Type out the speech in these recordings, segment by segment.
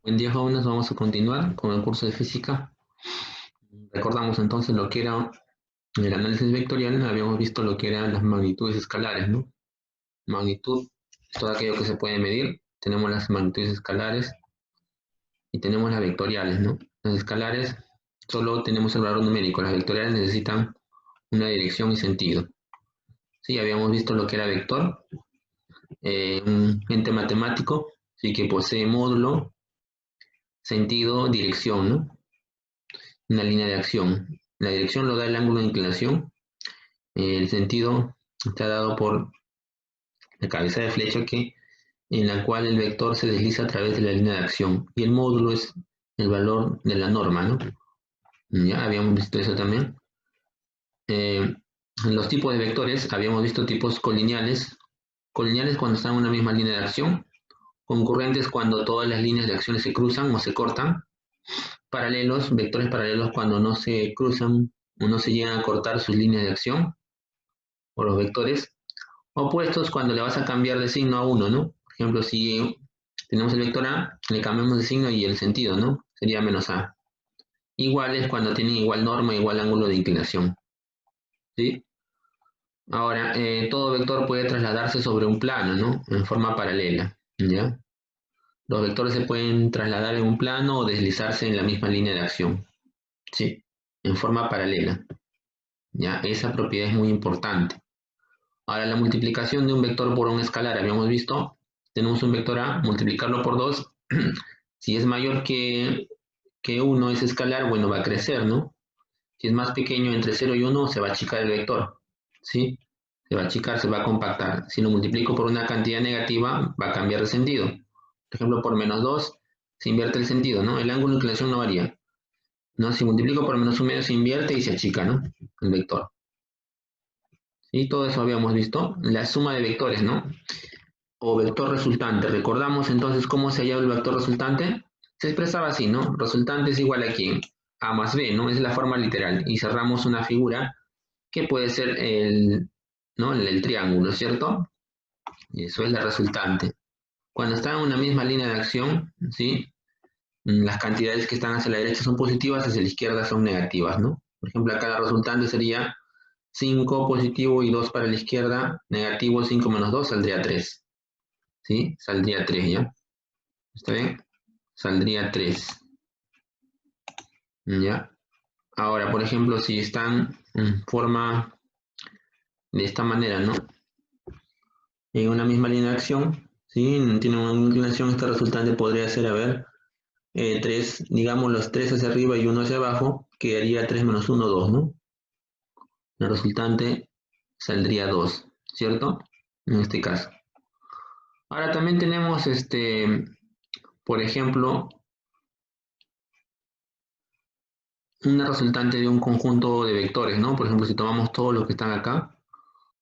Buen día, jóvenes. Vamos a continuar con el curso de física. Recordamos entonces lo que era el análisis vectorial. Habíamos visto lo que eran las magnitudes escalares, ¿no? Magnitud es todo aquello que se puede medir. Tenemos las magnitudes escalares y tenemos las vectoriales, ¿no? Las escalares solo tenemos el valor numérico. Las vectoriales necesitan una dirección y sentido. Sí, habíamos visto lo que era vector, un ente matemático, sí, que posee módulo, sentido, dirección, ¿no? Una línea de acción. La dirección lo da el ángulo de inclinación. El sentido está dado por la cabeza de flecha en la cual el vector se desliza a través de la línea de acción. Y el módulo es el valor de la norma, ¿no? Ya habíamos visto eso también. En los tipos de vectores habíamos visto tipos colineales. Colineales cuando están en una misma línea de acción. Concurrentes cuando todas las líneas de acción se cruzan o se cortan. Paralelos, vectores paralelos cuando no se cruzan o no se llegan a cortar sus líneas de acción. O los vectores opuestos cuando le vas a cambiar de signo a uno, ¿no? Por ejemplo, si tenemos el vector A, le cambiamos de signo y el sentido, ¿no? Sería menos A. Iguales cuando tienen igual norma, igual ángulo de inclinación, ¿sí? Ahora, todo vector puede trasladarse sobre un plano, ¿no? En forma paralela, ¿ya? Los vectores se pueden trasladar en un plano o deslizarse en la misma línea de acción, ¿sí? En forma paralela, ¿ya? Esa propiedad es muy importante. Ahora, la multiplicación de un vector por un escalar, habíamos visto, tenemos un vector A, multiplicarlo por 2, si es mayor que 1 es escalar, bueno, va a crecer, ¿no? Si es más pequeño, entre 0 y 1, se va a achicar el vector, ¿sí? Se va a achicar, se va a compactar. Si lo multiplico por una cantidad negativa, va a cambiar de sentido. Por ejemplo, por menos 2, se invierte el sentido, ¿no? El ángulo de inclinación no varía, ¿no? Si multiplico por menos 1 medio, se invierte y se achica, ¿no? El vector. Y todo eso habíamos visto. La suma de vectores, ¿no? O vector resultante. Recordamos entonces cómo se hallaba el vector resultante. Se expresaba así, ¿no? Resultante es igual a quién? A más B, ¿no? Es la forma literal. Y cerramos una figura que puede ser ¿no? el triángulo, ¿cierto? Y eso es la resultante. Cuando están en una misma línea de acción, ¿sí? Las cantidades que están hacia la derecha son positivas, hacia la izquierda son negativas, ¿no? Por ejemplo, acá la resultante sería 5 positivo y 2 para la izquierda, negativo 5 menos 2 saldría 3. ¿Sí? Saldría 3, ¿ya? ¿Está bien? Saldría 3. ¿Ya? Ahora, por ejemplo, si están en forma de esta manera, ¿no? En una misma línea de acción, ¿sí? Tienen una inclinación, esta resultante podría ser, a ver, 3, digamos los 3 hacia arriba y 1 hacia abajo, quedaría 3 menos 1, 2, ¿no? La resultante saldría 2, ¿cierto? En este caso. Ahora también tenemos, por ejemplo, una resultante de un conjunto de vectores, ¿no? Por ejemplo, si tomamos todos los que están acá,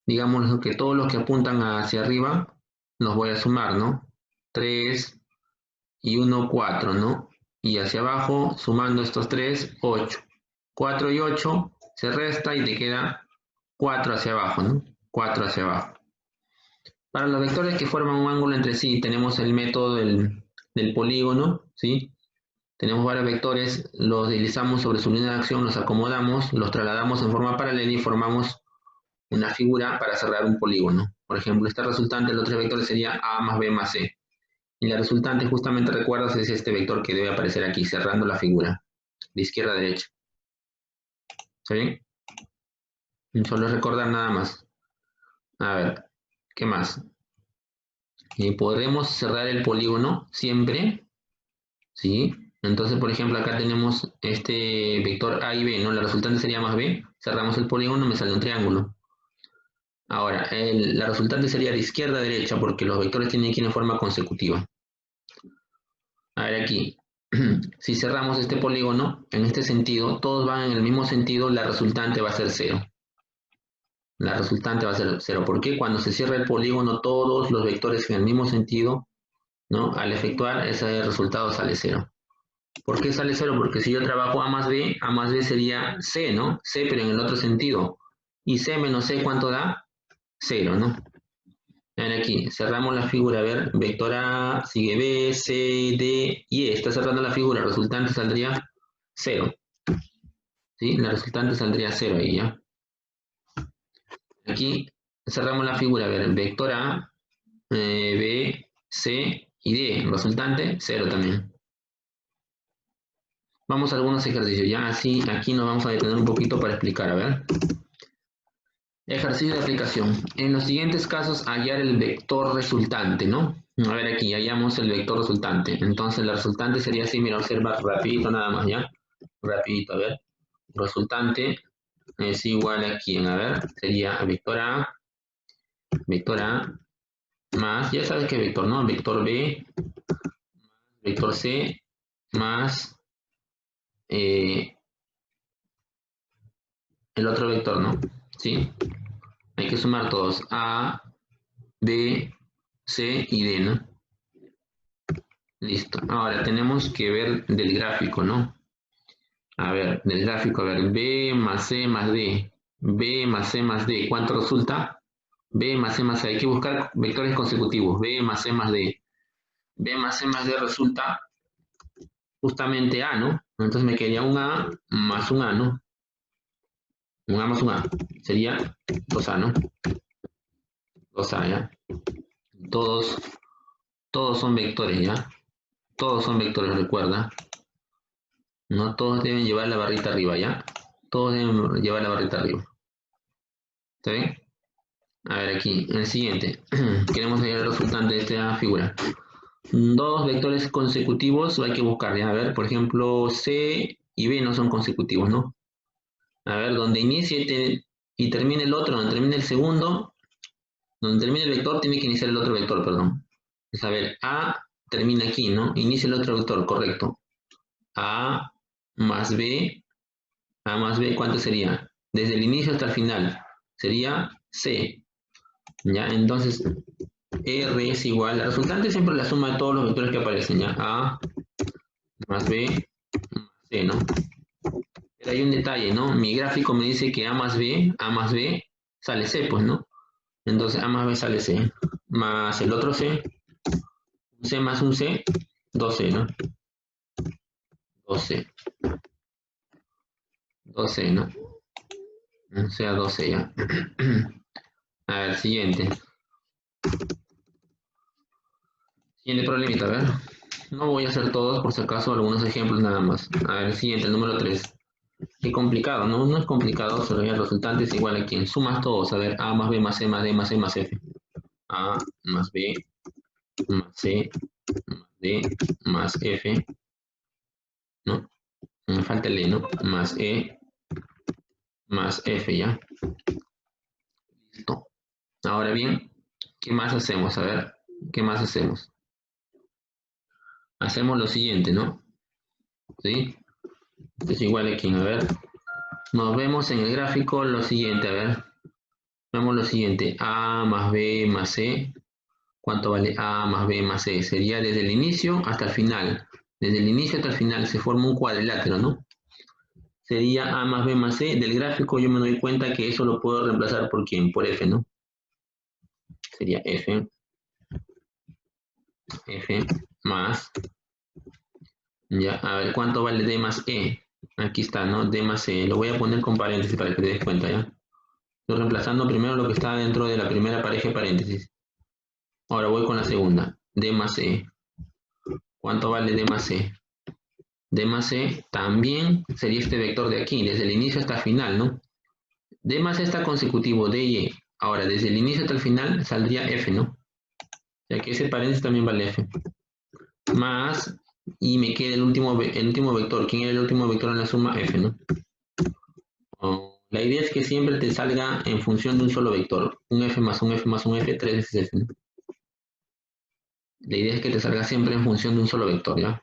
digamos que todos los que apuntan hacia arriba los voy a sumar, ¿no? 3 y 1, 4, ¿no? Y hacia abajo, sumando estos 3, 8. 4 y 8 se resta y te queda 4 hacia abajo, ¿no? 4 hacia abajo. Para los vectores que forman un ángulo entre sí, tenemos el método del polígono, ¿sí? Tenemos varios vectores, los deslizamos sobre su línea de acción, los acomodamos, los trasladamos en forma paralela y formamos una figura para cerrar un polígono. Por ejemplo, esta resultante de los tres vectores sería A más B más C. Y la resultante, justamente recuerdas, es este vector que debe aparecer aquí, cerrando la figura, de izquierda a derecha. ¿Está bien? Solo recordar nada más. A ver, ¿qué más? Podremos cerrar el polígono siempre, ¿sí? Entonces, por ejemplo, acá tenemos este vector A y B, ¿no? La resultante sería más B. Cerramos el polígono, me sale un triángulo. Ahora, la resultante sería de izquierda a derecha porque los vectores tienen que ir en forma consecutiva. A ver aquí, si cerramos este polígono, en este sentido, todos van en el mismo sentido, la resultante va a ser 0. La resultante va a ser 0. ¿Por qué? Cuando se cierra el polígono, todos los vectores en el mismo sentido, ¿no? Al efectuar, ese resultado sale 0. ¿Por qué sale 0? Porque si yo trabajo A más B sería C, ¿no? C, pero en el otro sentido. Y C menos C, ¿cuánto da? 0, ¿no? A ver aquí, cerramos la figura, a ver, vector A, sigue B, C, D y E. Está cerrando la figura, el resultante saldría 0. ¿Sí? La resultante saldría 0 ahí, ¿ya? Aquí cerramos la figura, a ver, vector A, B, C y D. El resultante, 0 también. Vamos a algunos ejercicios, ya así aquí nos vamos a detener un poquito para explicar, a ver. Ejercicio de aplicación. En los siguientes casos, hallar el vector resultante, ¿no? A ver aquí, hallamos el vector resultante. Entonces, la resultante sería así, mira, observa rapidito nada más, ¿ya? Rapidito, a ver. Resultante es igual a quién, a ver, sería vector A más, ya sabes qué vector, ¿no? Vector B, vector C, más el otro vector, ¿no? ¿Sí? Hay que sumar todos, A, B, C y D, ¿no? Listo. Ahora tenemos que ver del gráfico, ¿no? A ver, del gráfico, a ver, B más C más D. B más C más D, ¿cuánto resulta? B más C más C. Hay que buscar vectores consecutivos. B más C más D. B más C más D resulta justamente A, ¿no? Entonces me quedaría un A más un A, ¿no? Un A más un A. Sería 2A, ¿no? 2A, ¿ya? Todos, todos son vectores, ¿ya? Todos son vectores, recuerda. No todos deben llevar la barrita arriba, ¿ya? Todos deben llevar la barrita arriba. ¿Está bien? A ver aquí, en el siguiente. Queremos hallar el resultante de esta figura. Dos vectores consecutivos hay que buscar, ¿ya? A ver, por ejemplo, C y B no son consecutivos, ¿no? A ver, donde inicie y termine el otro, donde termine el segundo, donde termine el vector, tiene que iniciar el otro vector, perdón. Es a ver, A termina aquí, ¿no? Inicia el otro vector, correcto. A más B, A más B, ¿cuánto sería? Desde el inicio hasta el final. Sería C. ¿Ya? Entonces, R es igual, la resultante es siempre la suma de todos los vectores que aparecen, ¿ya? A más B más C, ¿no? Pero hay un detalle, ¿no? Mi gráfico me dice que A más B sale C, pues, ¿no? Entonces A más B sale C, más el otro C, un C más un C, 2C, ¿no? 2C, 2C, ¿no? O sea, 12 ya. A ver, siguiente. Siguiente problemita, a ver. No voy a hacer todos, por si acaso, algunos ejemplos nada más. A ver, siguiente, el número 3. Qué complicado, ¿no? No es complicado, solo el resultante es igual a quien sumas todos. A ver, A más B más C más D más E más F. A más B más C más D más F, ¿no? Me falta el E, ¿no? Más E más F, ¿ya? Listo. Ahora bien, ¿qué más hacemos? A ver, ¿qué más hacemos? Hacemos lo siguiente, ¿no? ¿Sí? Es igual a quien, a ver. Nos vemos en el gráfico lo siguiente, a ver. Vemos lo siguiente, A más B más C. ¿Cuánto vale A más B más C? Sería desde el inicio hasta el final. Desde el inicio hasta el final se forma un cuadrilátero, ¿no? Sería A más B más C. Del gráfico yo me doy cuenta que eso lo puedo reemplazar por ¿quién? Por F, ¿no? Sería F más, ya, a ver, ¿cuánto vale D más E? Aquí está, ¿no? D más E. Lo voy a poner con paréntesis para que te des cuenta, ¿ya? Estoy reemplazando primero lo que está dentro de la primera pareja de paréntesis. Ahora voy con la segunda. D más E. ¿Cuánto vale D más E? D más E también sería este vector de aquí, desde el inicio hasta el final, ¿no? D más E está consecutivo, D y E. Ahora, desde el inicio hasta el final saldría F, ¿no? Ya que ese paréntesis también vale F. Más, y me queda el último vector. ¿Quién era el último vector en la suma? F, ¿no? La idea es que siempre te salga en función de un solo vector. Un F más un F más un F, 3 veces F, ¿no? La idea es que te salga siempre en función de un solo vector, ¿ya?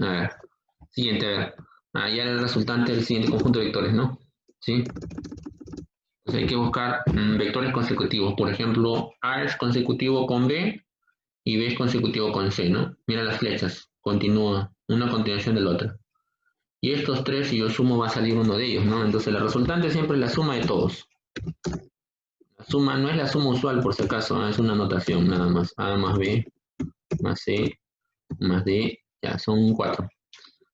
A ver, siguiente, a ver. Ya era el resultante del siguiente conjunto de vectores, ¿no? ¿Sí? Entonces hay que buscar vectores consecutivos. Por ejemplo, A es consecutivo con B y B es consecutivo con C, ¿no? Mira las flechas, continúa, una a continuación del otro. Y estos tres, si yo sumo, va a salir uno de ellos, ¿no? Entonces la resultante siempre es la suma de todos. La Suma no es la suma usual por si acaso, ¿no? Es una anotación nada más. A más B más C más D, ya son 4.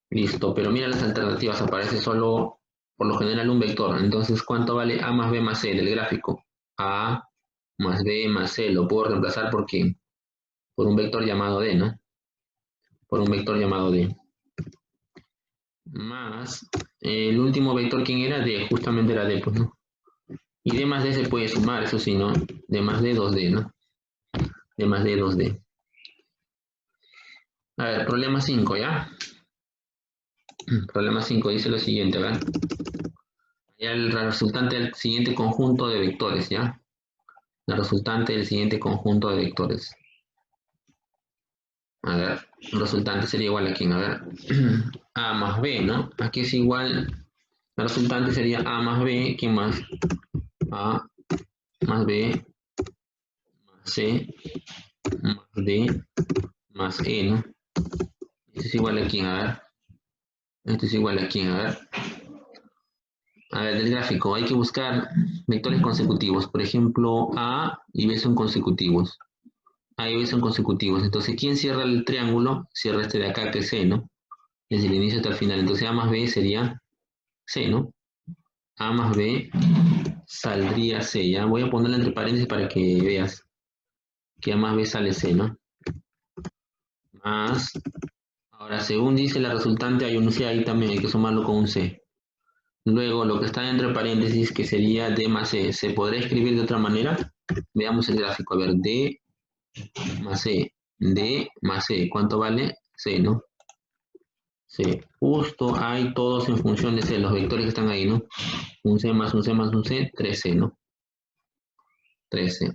Listo, pero mira las alternativas, aparece solo por lo general un vector. Entonces, ¿cuánto vale A más B más C del gráfico? A más B más C, lo puedo reemplazar por un vector llamado D, ¿no? Por un vector llamado D. Más el último vector, ¿quién era? D, justamente era D, pues, ¿no? Y D más D se puede sumar, eso sí, ¿no? D más D, 2D, ¿no? D más D, 2D. A ver, problema 5, ¿ya? Problema 5 dice lo siguiente, ¿verdad? Ya el resultante del siguiente conjunto de vectores, ¿ya? La resultante del siguiente conjunto de vectores. A ver, el resultante sería igual a quién, a ver. A más B, ¿no? Aquí es igual, la resultante sería A más B, ¿quién más? A más B más C más D más E, ¿no? Esto es igual a quién, a ver. Esto es igual a quién, a ver. A ver, del gráfico hay que buscar vectores consecutivos. Por ejemplo, A y B son consecutivos. A y B son consecutivos. Entonces, ¿quién cierra el triángulo? Cierra este de acá, que es C, ¿no? Desde el inicio hasta el final. Entonces, A más B sería C, ¿no? A más B saldría C, ¿ya? Voy a ponerla entre paréntesis para que veas que A más B sale C, ¿no? Más, ahora, según dice la resultante, hay un C ahí también, hay que sumarlo con un C. Luego, lo que está entre paréntesis, que sería D más C, ¿se podrá escribir de otra manera? Veamos el gráfico. A ver, D más C. D más C. ¿Cuánto vale? C, ¿no? C. Justo hay todos en función de C, los vectores que están ahí, ¿no? Un C más un C más un C, 3C, ¿no? 13.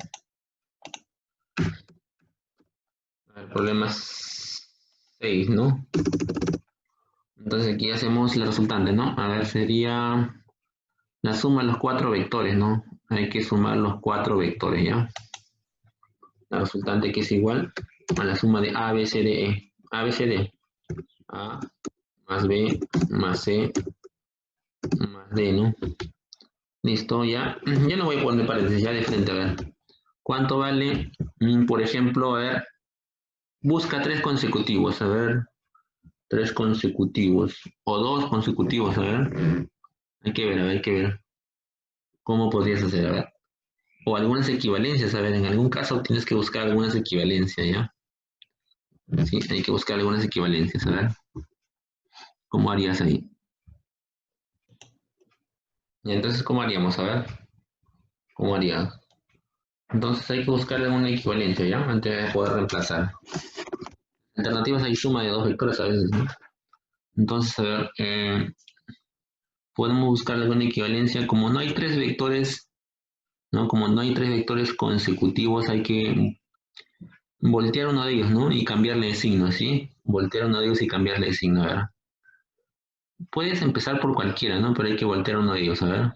A ver, problema 6, ¿no? Entonces aquí hacemos la resultante, ¿no? A ver, sería la suma de los 4 vectores, ¿no? Hay que sumar los 4 vectores, ¿ya? La resultante que es igual a la suma de A, B, C, D, E. A, B, C, D. A más B más C más D, ¿no? Listo, ya. Ya no voy a poner paréntesis, ya de frente, a ver. ¿Cuánto vale? Por ejemplo, a ver, busca 3 consecutivos, a ver. 3 consecutivos. O 2 consecutivos, a ver. Hay que ver, a ver, hay que ver. ¿Cómo podrías hacer? A ver. O algunas equivalencias, a ver, en algún caso tienes que buscar algunas equivalencias, ¿ya? Sí, hay que buscar algunas equivalencias, a ver. ¿Cómo harías ahí? Y entonces, ¿cómo haríamos? A ver. ¿Cómo harías? Entonces hay que buscar alguna equivalencia, ¿ya? Antes de poder reemplazar. Alternativas hay suma de 2 vectores a veces, ¿no? Entonces, a ver, podemos buscar alguna equivalencia. Como no hay 3 vectores, ¿no? Como no hay 3 vectores consecutivos, hay que voltear uno de ellos, ¿no? Y cambiarle de signo, ¿sí? Voltear uno de ellos y cambiarle de signo, a ver. Puedes empezar por cualquiera, ¿no? Pero hay que voltear uno de ellos, a ver.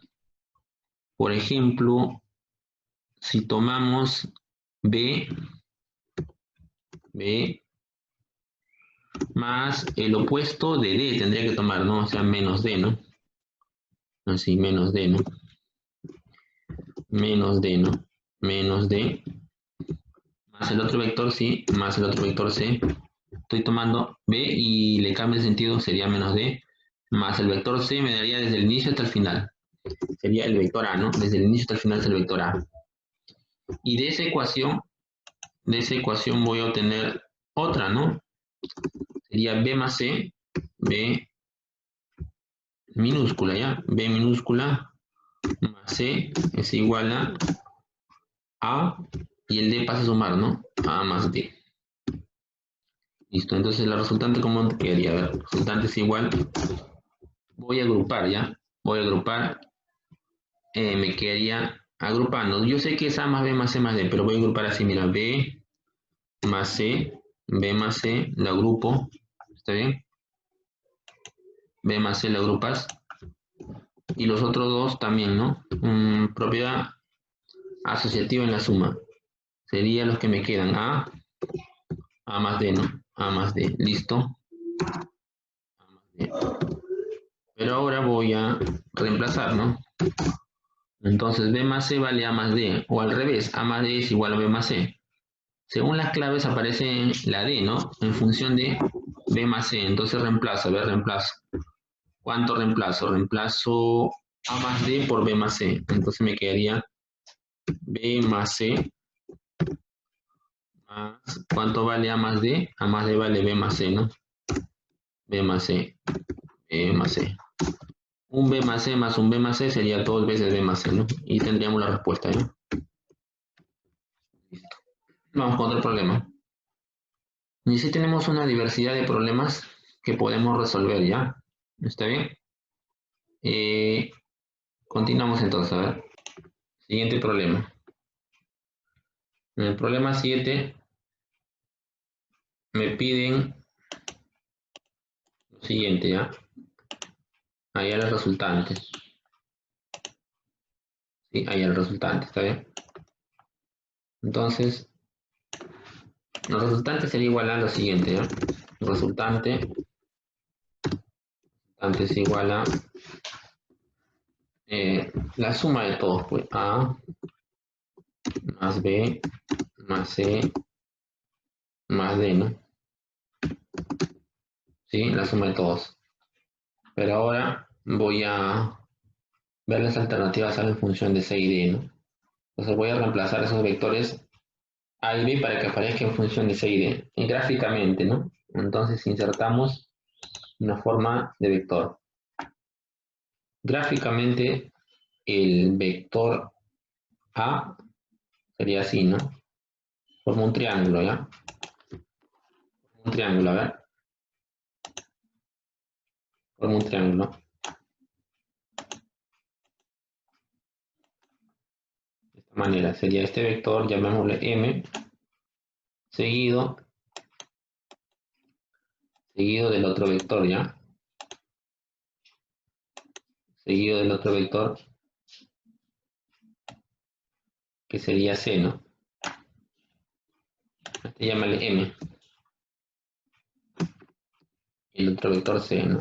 Por ejemplo, si tomamos B más el opuesto de D, tendría que tomar, ¿no? O sea, menos D, ¿no? Así, menos D, ¿no? Menos D, ¿no? Menos D. Más el otro vector, sí. Más el otro vector C. Estoy tomando B y le cambio el sentido, sería menos D. Más el vector C me daría desde el inicio hasta el final. Sería el vector A, ¿no? Desde el inicio hasta el final es el vector A. Y de esa ecuación voy a obtener otra, ¿no? Sería B más C, B minúscula, ¿ya? B minúscula más C es igual a y el D pasa a sumar, ¿no? A más D. Listo, entonces la resultante, ¿cómo quedaría? A ver, resultante es igual. Voy a agrupar, ¿ya? Voy a agrupar. Me quedaría agrupando. Yo sé que es A más B más C más D, pero voy a agrupar así, mira, B más C, B más C, la agrupo. ¿Está bien? B más C la agrupas. Y los otros dos también, ¿no? Propiedad asociativa en la suma. Serían los que me quedan. A más D, ¿no? A más D. Listo. A más D. Pero ahora voy a reemplazar, ¿no? Entonces B más C vale A más D, o al revés, A más D es igual a B más C. Según las claves aparece la D, ¿no? En función de B más C. Entonces reemplazo, a ver, reemplazo. ¿Cuánto reemplazo? Reemplazo A más D por B más C. Entonces me quedaría B más C más, ¿cuánto vale A más D? A más D vale B más C, ¿no? B más C, B más C. Un B más C más un B más C sería 2 veces B más C, ¿no? Y tendríamos la respuesta, ¿no? Vamos con otro problema. Y si tenemos una diversidad de problemas que podemos resolver, ¿ya? ¿Está bien? Eh, Continuamos entonces, a ver. Siguiente problema. En el problema 7 me piden lo siguiente, ¿ya? Hallar el resultante. Sí, hallar el resultante, ¿está bien? Entonces, el resultante sería igual a lo siguiente, ¿ya? El resultante es igual a la suma de todos, pues A más B más C más D, ¿no? Sí, la suma de todos. Pero ahora voy a ver las alternativas A en función de C y D, ¿no? Entonces voy a reemplazar esos vectores A y B para que aparezca en función de C y D, y gráficamente, ¿no? Entonces insertamos una forma de vector. Gráficamente el vector A sería así, ¿no? Forma un triángulo, ¿ya? Un triángulo, a ver. Forma un triángulo. De esta manera sería este vector, llamémosle M, seguido del otro vector, ¿ya? Seguido del otro vector, que sería C, ¿no? Este llámale M. Y el otro vector C, ¿no?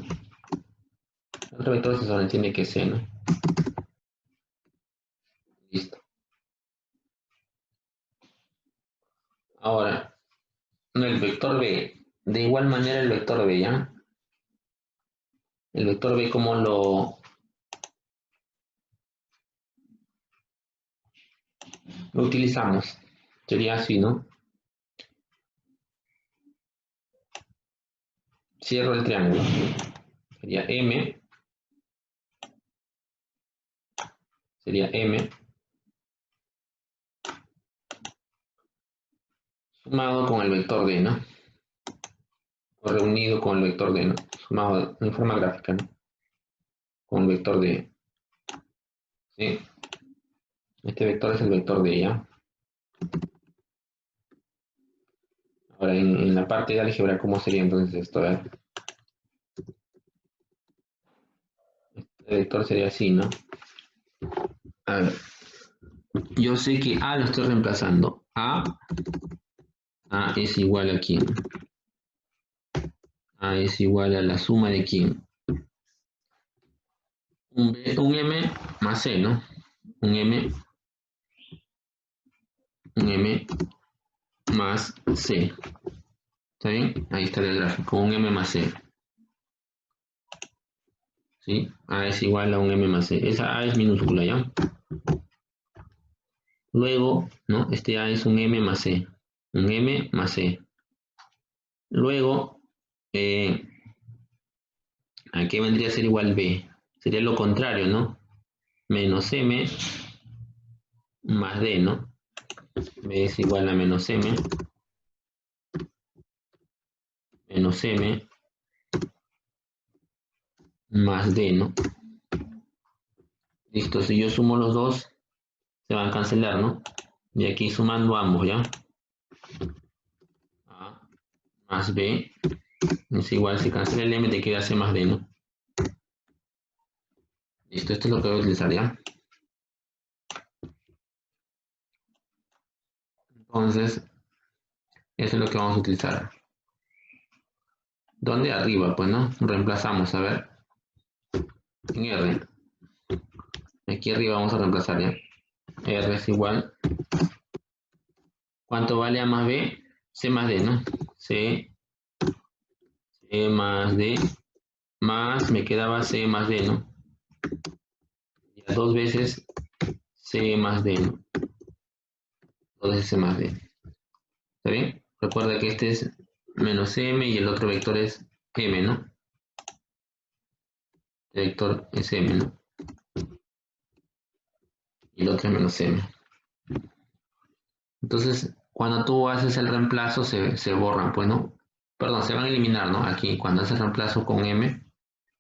El otro vector se sobreentiende que es C, ¿no? Listo. Ahora, el vector B. De igual manera el vector B, ¿ya? El vector B, ¿cómo lo utilizamos? Sería así, ¿no? Cierro el triángulo. Sería M. Sería M. Sumado con el vector D, ¿no? O reunido con el vector D, ¿no? Sumado en forma gráfica, ¿no? Con el vector D. ¿Sí? Este vector es el vector D, ¿ya? Ahora, en la parte de álgebra, ¿cómo sería entonces esto? A ver. Este vector sería así, ¿no? A ver. Yo sé que A lo estoy reemplazando. A es igual a quién. A es igual a la suma de quién. Un M más C, ¿no? Un M más C. ¿Está bien? Ahí está el gráfico. Un M más C. ¿Sí? A es igual a un M más C. Esa A es minúscula, ¿ya? Luego, ¿no? Este A es un M más C. Un M más C. Luego, ¿a qué vendría a ser igual B? Sería lo contrario, ¿no? Menos M más D, ¿no? B es igual a menos M más D, ¿no? Listo, si yo sumo los dos, se van a cancelar, ¿no? Y aquí sumando ambos, ¿ya? A más B es igual, si cancela el M te queda C más D, ¿no? Listo, esto es lo que voy a utilizar, ¿ya? Entonces, eso es lo que vamos a utilizar. ¿Dónde? Arriba, pues, ¿no? Reemplazamos, a ver. En R. Aquí arriba vamos a reemplazar ya. R es igual. ¿Cuánto vale A más B? C más D, ¿no? C más D más, me quedaba C más D, ¿no? Ya dos veces C más D, ¿no? Dos veces C más D. ¿Está bien? Recuerda que este es menos M y el otro vector es M, ¿no? El vector es M, ¿no? Y el otro es menos M. Entonces, cuando tú haces el reemplazo, se borran, pues, ¿no? Perdón, se van a eliminar, ¿no? Aquí, cuando haces reemplazo con M,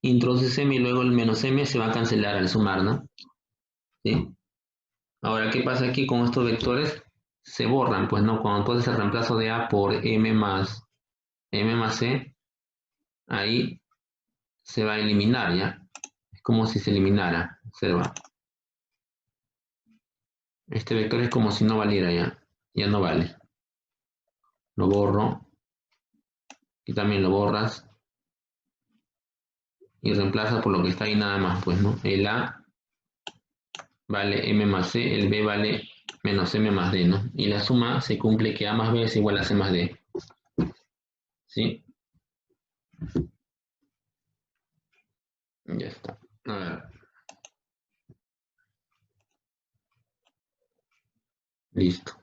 introduces M y luego el menos M se va a cancelar al sumar, ¿no? ¿Sí? Ahora, ¿qué pasa aquí con estos vectores? Se borran, pues, ¿no? Cuando tú haces el reemplazo de A por M más C, ahí se va a eliminar, ¿ya? Es como si se eliminara, observa. Este vector es como si no valiera ya, ya no vale. Lo borro, y también lo borras, y reemplaza por lo que está ahí nada más, pues, ¿no? El A vale M más C, el B vale menos M más D, ¿no? Y la suma se cumple que A más B es igual a C más D, ¿sí? Ya está. A ver, listo.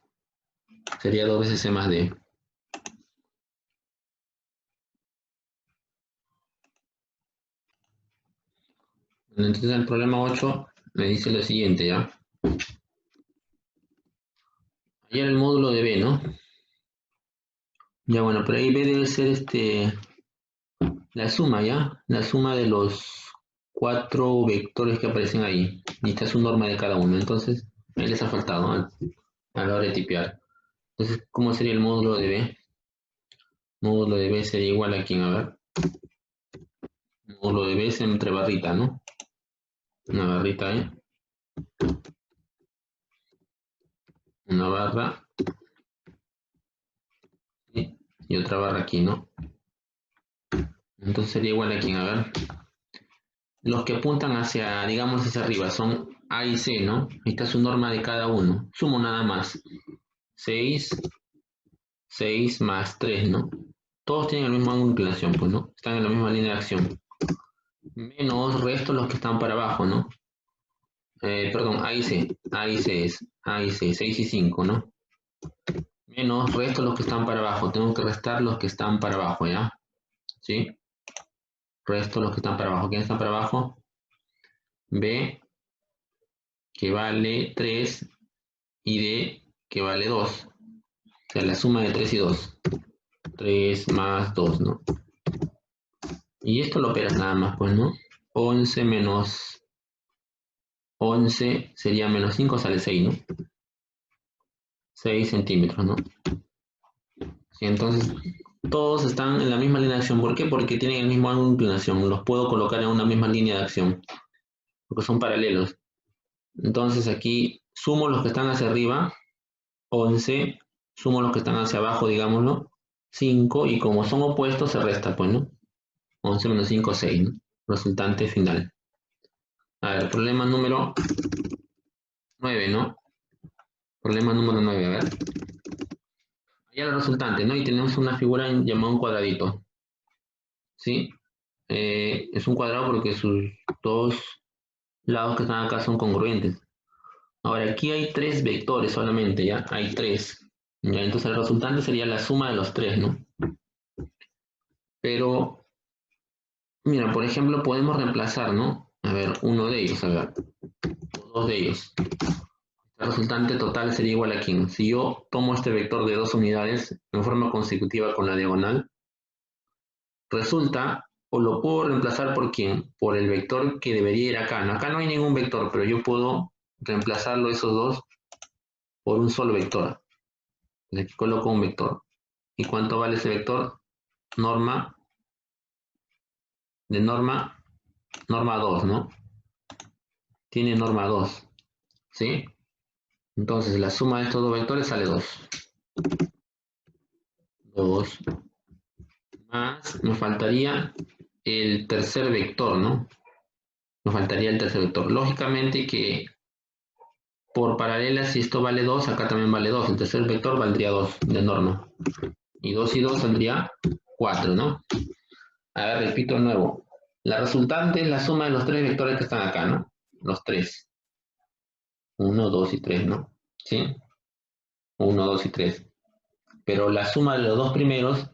Sería dos veces C más D. Entonces el problema 8 me dice lo siguiente, ¿ya? Hallar el módulo de B, ¿no? Ya bueno, pero ahí B debe ser la suma, ¿ya? La suma de los cuatro vectores que aparecen ahí. Y esta es su norma de cada uno. Entonces, ahí les ha faltado, ¿no? A la hora de tipear. Entonces, ¿cómo sería el módulo de B? Módulo de B sería igual a quién, a ver. Módulo de B es entre barrita, ¿no? Una barrita ahí. Una barra. Y otra barra aquí, ¿no? Entonces sería igual a quién, a ver. Los que apuntan hacia, digamos, hacia arriba son A y C, ¿no? Esta es su norma de cada uno. Sumo nada más. 6, 6 más 3, ¿no? Todos tienen el mismo ángulo de inclinación, pues, ¿no? Están en la misma línea de acción. Menos resto los que están para abajo, ¿no? Perdón, A y C. A y C es A y C, 6 y 5, ¿no? Menos resto los que están para abajo. Tengo que restar los que están para abajo, ¿ya? ¿Sí? Resto los que están para abajo. ¿Quiénes están para abajo? B, que vale 3, y D, que vale 2. O sea, la suma de 3 y 2. 3 más 2, ¿no? Y esto lo operas nada más, pues, ¿no? 11 menos 11 sería menos 5, sale 6, ¿no? 6 centímetros, ¿no? Sí, entonces, todos están en la misma línea de acción. ¿Por qué? Porque tienen el mismo ángulo de inclinación. Los puedo colocar en una misma línea de acción, porque son paralelos. Entonces, aquí sumo los que están hacia arriba, 11, sumo los que están hacia abajo, digámoslo, 5, y como son opuestos, se resta, pues, ¿no? 11 menos 5, 6, ¿no? Resultante final. A ver, problema número 9, ¿no? Problema número 9, a ver. Allá el resultante, ¿no? Y tenemos una figura llamada un cuadradito, ¿sí? Es un cuadrado porque sus dos lados que están acá son congruentes. Ahora, aquí hay tres vectores solamente, ¿ya? Hay tres. ¿Ya? Entonces el resultante sería la suma de los tres, ¿no? Pero, mira, por ejemplo, podemos reemplazar, ¿no? A ver, uno de ellos, a ver, o dos de ellos. El resultante total sería igual a quién. Si yo tomo este vector de dos unidades en forma consecutiva con la diagonal, resulta, o lo puedo reemplazar por quién, por el vector que debería ir acá. No, acá no hay ningún vector, pero yo puedo reemplazarlo esos dos por un solo vector. Entonces aquí coloco un vector. ¿Y cuánto vale ese vector? Norma, de norma 2, ¿no? Tiene norma 2, ¿sí? Entonces la suma de estos dos vectores sale 2. 2 más, me faltaría el tercer vector, ¿no? Nos faltaría el tercer vector. Lógicamente que por paralela, si esto vale 2, acá también vale 2. El tercer vector valdría 2 de norma. Y 2 y 2 saldría 4, ¿no? A ver, repito de nuevo. La resultante es la suma de los tres vectores que están acá, ¿no? Los tres. 1, 2 y 3, ¿no? ¿Sí? 1, 2 y 3. Pero la suma de los dos primeros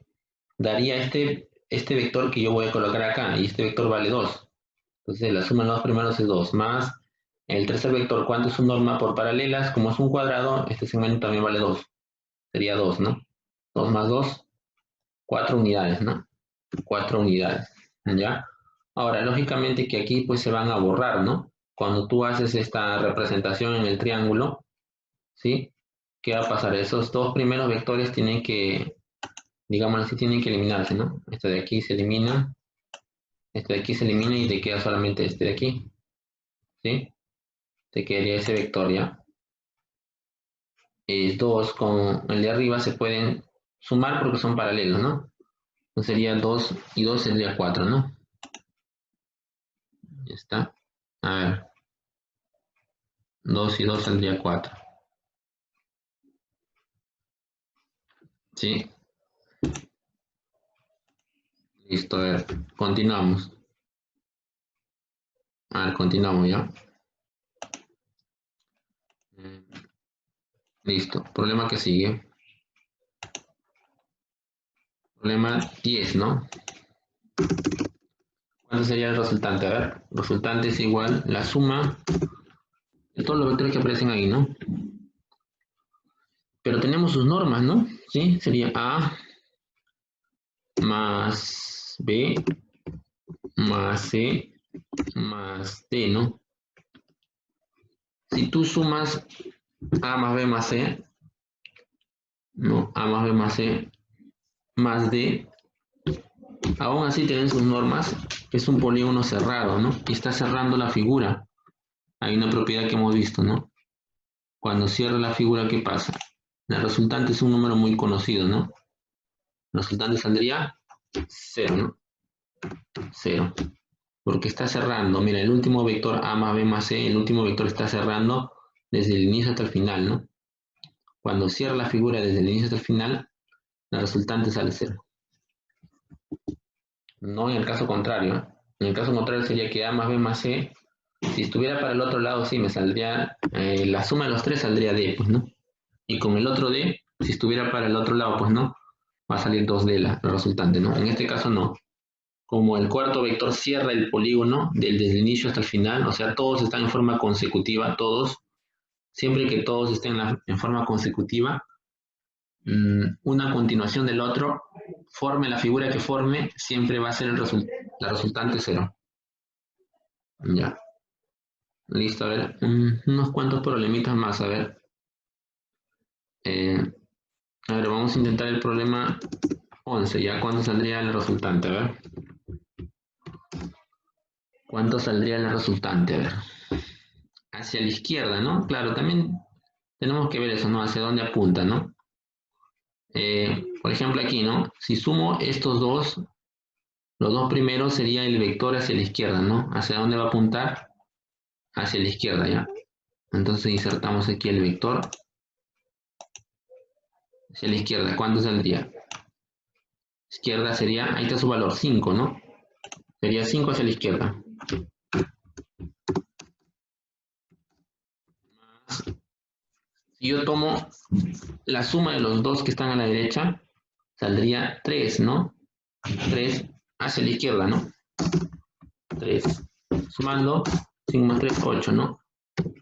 daría este vector que yo voy a colocar acá. Y este vector vale 2. Entonces la suma de los dos primeros es 2. Más el tercer vector, ¿cuánto es su norma por paralelas? Como es un cuadrado, este segmento también vale 2. Sería 2, ¿no? 2 más 2, 4 unidades, ¿no? 4 unidades, ¿ya? Ahora, lógicamente que aquí pues se van a borrar, ¿no? Cuando tú haces esta representación en el triángulo, ¿sí? ¿Qué va a pasar? Esos dos primeros vectores tienen que, digamos así, tienen que eliminarse, ¿no? Este de aquí se elimina, este de aquí se elimina y te queda solamente este de aquí, ¿sí? Te quedaría ese vector, ¿ya? 2 con el de arriba se pueden sumar porque son paralelos, ¿no? Entonces sería 2 y 2 sería 4, ¿no? Ya está. A ver, 2 y 2 saldría 4. ¿Sí? Listo, a ver, continuamos. A ver, continuamos ya. Listo. Problema que sigue. Problema 10, ¿no? ¿Cuánto sería el resultante? A ver, resultante es igual la suma de todos los vectores que aparecen ahí, ¿no? Pero tenemos sus normas, ¿no? ¿Sí? Sería A más B más C más D, ¿no? Si tú sumas A más B más C, ¿no? A más B más C más D, aún así tienen sus normas, es un polígono cerrado, ¿no? Y está cerrando la figura. Hay una propiedad que hemos visto, ¿no? Cuando cierra la figura, ¿qué pasa? La resultante es un número muy conocido, ¿no? La resultante saldría 0, ¿no? 0. Porque está cerrando. Mira, el último vector A más B más C, el último vector está cerrando desde el inicio hasta el final, ¿no? Cuando cierra la figura desde el inicio hasta el final, la resultante sale 0. No en el caso contrario, ¿eh? En el caso contrario sería que A más B más C, si estuviera para el otro lado, sí, me saldría, la suma de los tres saldría D, pues, ¿no? Y con el otro D, si estuviera para el otro lado, pues no, va a salir 2D la resultante, ¿no? En este caso no. Como el cuarto vector cierra el polígono desde el inicio hasta el final, o sea, todos están en forma consecutiva, todos, siempre que todos estén en forma consecutiva, una continuación del otro, forme la figura que forme, siempre va a ser la resultante 0. Ya, listo, a ver, unos cuantos problemitas más, a ver. Eh, a ver, vamos a intentar el problema 11, ¿ya? ¿Cuánto saldría el resultante? A ver. ¿Cuánto saldría el resultante? A ver. Hacia la izquierda, ¿no? Claro, también tenemos que ver eso, ¿no? Hacia dónde apunta, ¿no? Por ejemplo, aquí, ¿no? Si sumo estos dos, los dos primeros sería el vector hacia la izquierda, ¿no? ¿Hacia dónde va a apuntar? Hacia la izquierda, ¿ya? Entonces insertamos aquí el vector hacia la izquierda. ¿Cuánto saldría? Izquierda sería, ahí está su valor, 5, ¿no? Sería 5 hacia la izquierda. Si yo tomo la suma de los dos que están a la derecha, saldría 3, ¿no? 3 hacia la izquierda, ¿no? 3. Sumando 5 más 3, 8, ¿no?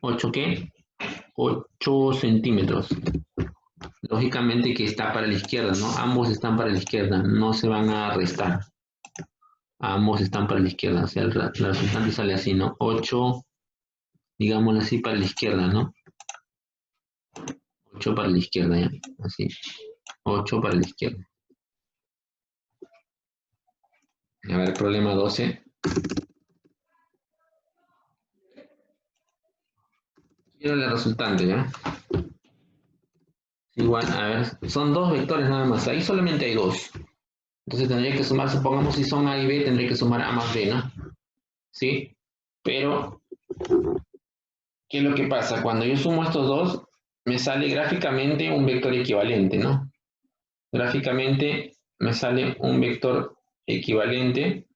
¿8 qué? 8 centímetros. Lógicamente que está para la izquierda, ¿no? Ambos están para la izquierda, no se van a restar. Ambos están para la izquierda, o sea, la resultante sale así, ¿no? 8, digámoslo así, para la izquierda, ¿no? 8 para la izquierda, ¿ya? Así. 8 para la izquierda. A ver, problema 12. Quiero la resultante, ¿ya? Igual, a ver, son dos vectores nada más. Ahí solamente hay dos. Entonces tendría que sumar, supongamos si son A y B, tendría que sumar A más B, ¿no? ¿Sí? Pero, ¿qué es lo que pasa? Cuando yo sumo estos dos, me sale gráficamente un vector equivalente, ¿no? Gráficamente me sale un vector equivalente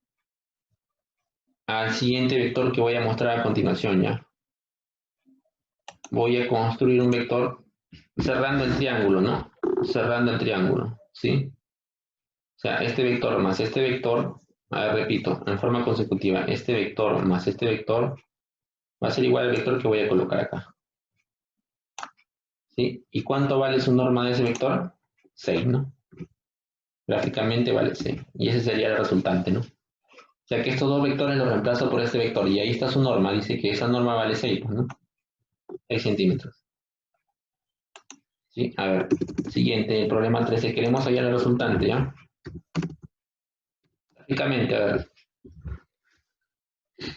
al siguiente vector que voy a mostrar a continuación, ¿ya? Voy a construir un vector cerrando el triángulo, ¿no? Cerrando el triángulo, ¿sí? O sea, este vector más este vector, a ver, repito, en forma consecutiva, este vector más este vector va a ser igual al vector que voy a colocar acá, ¿sí? ¿Y cuánto vale su norma de ese vector? 6, ¿no? Gráficamente vale 6. Y ese sería el resultante, ¿no? O sea que estos dos vectores los reemplazo por este vector. Y ahí está su norma. Dice que esa norma vale 6, pues, ¿no? 6 centímetros. ¿Sí? A ver, siguiente, problema 13. Queremos hallar el resultante, ¿ya? Gráficamente, a ver.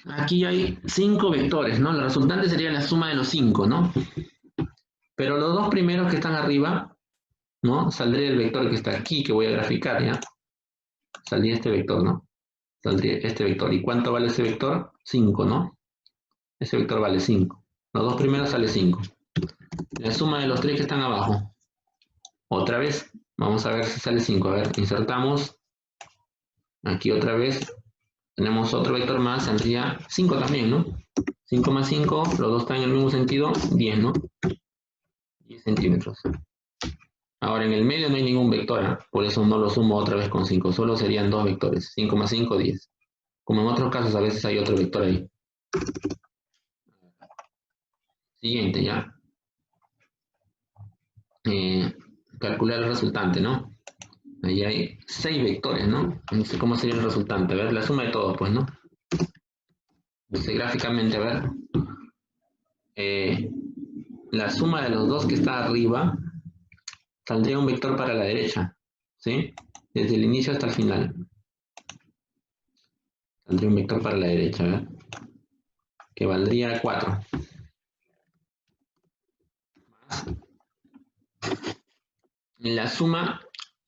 Aquí hay 5 vectores, ¿no? El resultante sería la suma de los 5, ¿no? Pero los dos primeros que están arriba, ¿no? Saldría el vector que está aquí, que voy a graficar, ¿ya? Saldría este vector, ¿no? Saldría este vector. ¿Y cuánto vale ese vector? 5, ¿no? Ese vector vale 5. Los dos primeros sale 5. La suma de los tres que están abajo. Otra vez. Vamos a ver si sale 5. A ver, insertamos. Aquí otra vez. Tenemos otro vector más. Saldría 5 también, ¿no? 5 más 5. Los dos están en el mismo sentido. 10, ¿no? 10 centímetros. Ahora en el medio no hay ningún vector. ¿Eh? Por eso no lo sumo otra vez con 5. Solo serían dos vectores. 5 más 5, 10. Como en otros casos a veces hay otro vector ahí. Siguiente, ya. Calcular el resultante, ¿no? Ahí hay 6 vectores, ¿no? No sé cómo sería el resultante. A ver, la suma de todos, pues, ¿no? Entonces, gráficamente, a ver. eh, la suma de los dos que está arriba saldría un vector para la derecha, ¿sí? Desde el inicio hasta el final. Saldría un vector para la derecha, ¿verdad? Que valdría 4. La suma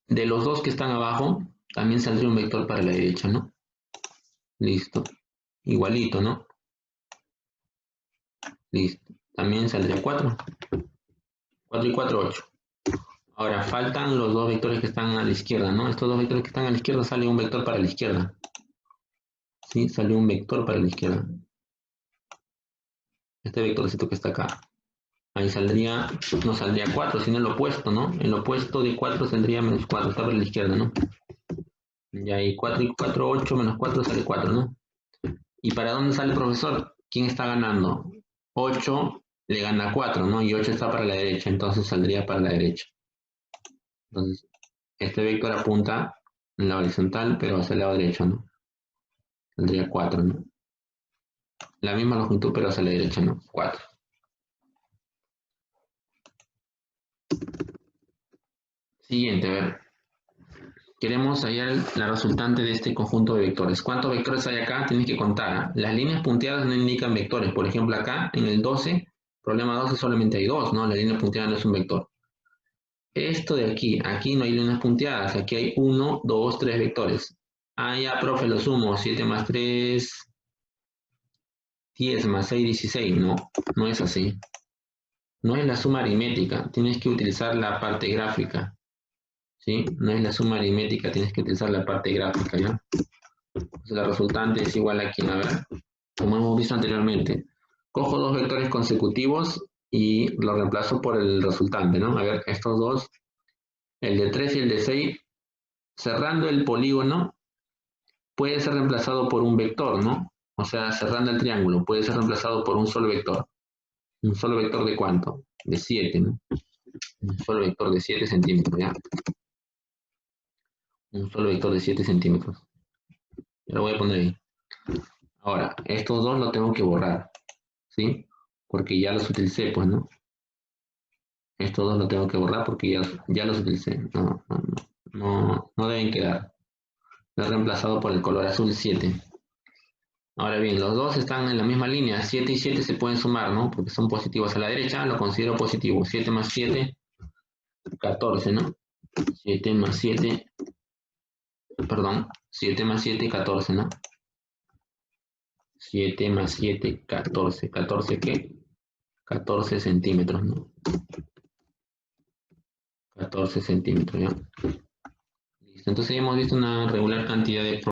de los dos que están abajo también saldría un vector para la derecha, ¿no? Listo. Igualito, ¿no? Listo. También saldría 4. 4 y 4, 8. Ahora faltan los dos vectores que están a la izquierda, ¿no? Estos dos vectores que están a la izquierda sale un vector para la izquierda. ¿Sí? Sale un vector para la izquierda. Este vectorcito que está acá. Ahí saldría, no saldría 4, sino el opuesto, ¿no? El opuesto de 4 saldría menos 4, está para la izquierda, ¿no? Y ahí 4 y 4, 8, menos 4 sale 4, ¿no? ¿Y para dónde sale el profesor? ¿Quién está ganando? 8 le gana 4, ¿no? Y 8 está para la derecha, entonces saldría para la derecha. Entonces, este vector apunta en la horizontal, pero hacia el lado derecho, ¿no? Saldría 4, ¿no? La misma longitud, pero hacia la derecha, ¿no? 4. Siguiente, a ver. Queremos hallar la resultante de este conjunto de vectores. ¿Cuántos vectores hay acá? Tienes que contar. Las líneas punteadas no indican vectores. Por ejemplo, acá en el 12, problema 12 solamente hay 2, ¿no? La línea punteada no es un vector. Esto de aquí no hay líneas punteadas. Aquí hay 1, 2, 3 vectores. Ah, ya, profe, lo sumo. 7 más 3, 10 más 6, 16. No, no es así. No es la suma aritmética. Tienes que utilizar la parte gráfica. ¿Sí? No es la suma aritmética, tienes que utilizar la parte gráfica, ¿ya? Entonces la resultante es igual aquí, a ver, como hemos visto anteriormente. Cojo dos vectores consecutivos y lo reemplazo por el resultante, ¿no? A ver, estos dos, el de 3 y el de 6, cerrando el polígono, puede ser reemplazado por un vector, ¿no? O sea, cerrando el triángulo, puede ser reemplazado por un solo vector. ¿Un solo vector de cuánto? De 7, ¿no? Un solo vector de 7 centímetros, ¿ya? Un solo vector de 7 centímetros. Lo voy a poner ahí. Ahora, estos dos los tengo que borrar, ¿sí? Porque ya los utilicé, pues, ¿no? Estos dos los tengo que borrar porque ya los utilicé. No deben quedar. Lo he reemplazado por el color azul 7. Ahora bien, los dos están en la misma línea. 7 y 7 se pueden sumar, ¿no? Porque son positivos a la derecha, lo considero positivo. 7 más 7, 14, ¿no? 7 más 7, perdón, 7 más 7, 14, ¿no? 7 más 7, 14. ¿14 qué? 14 centímetros, ¿no? 14 centímetros, ¿ya? Listo. Entonces ya hemos visto una regular cantidad de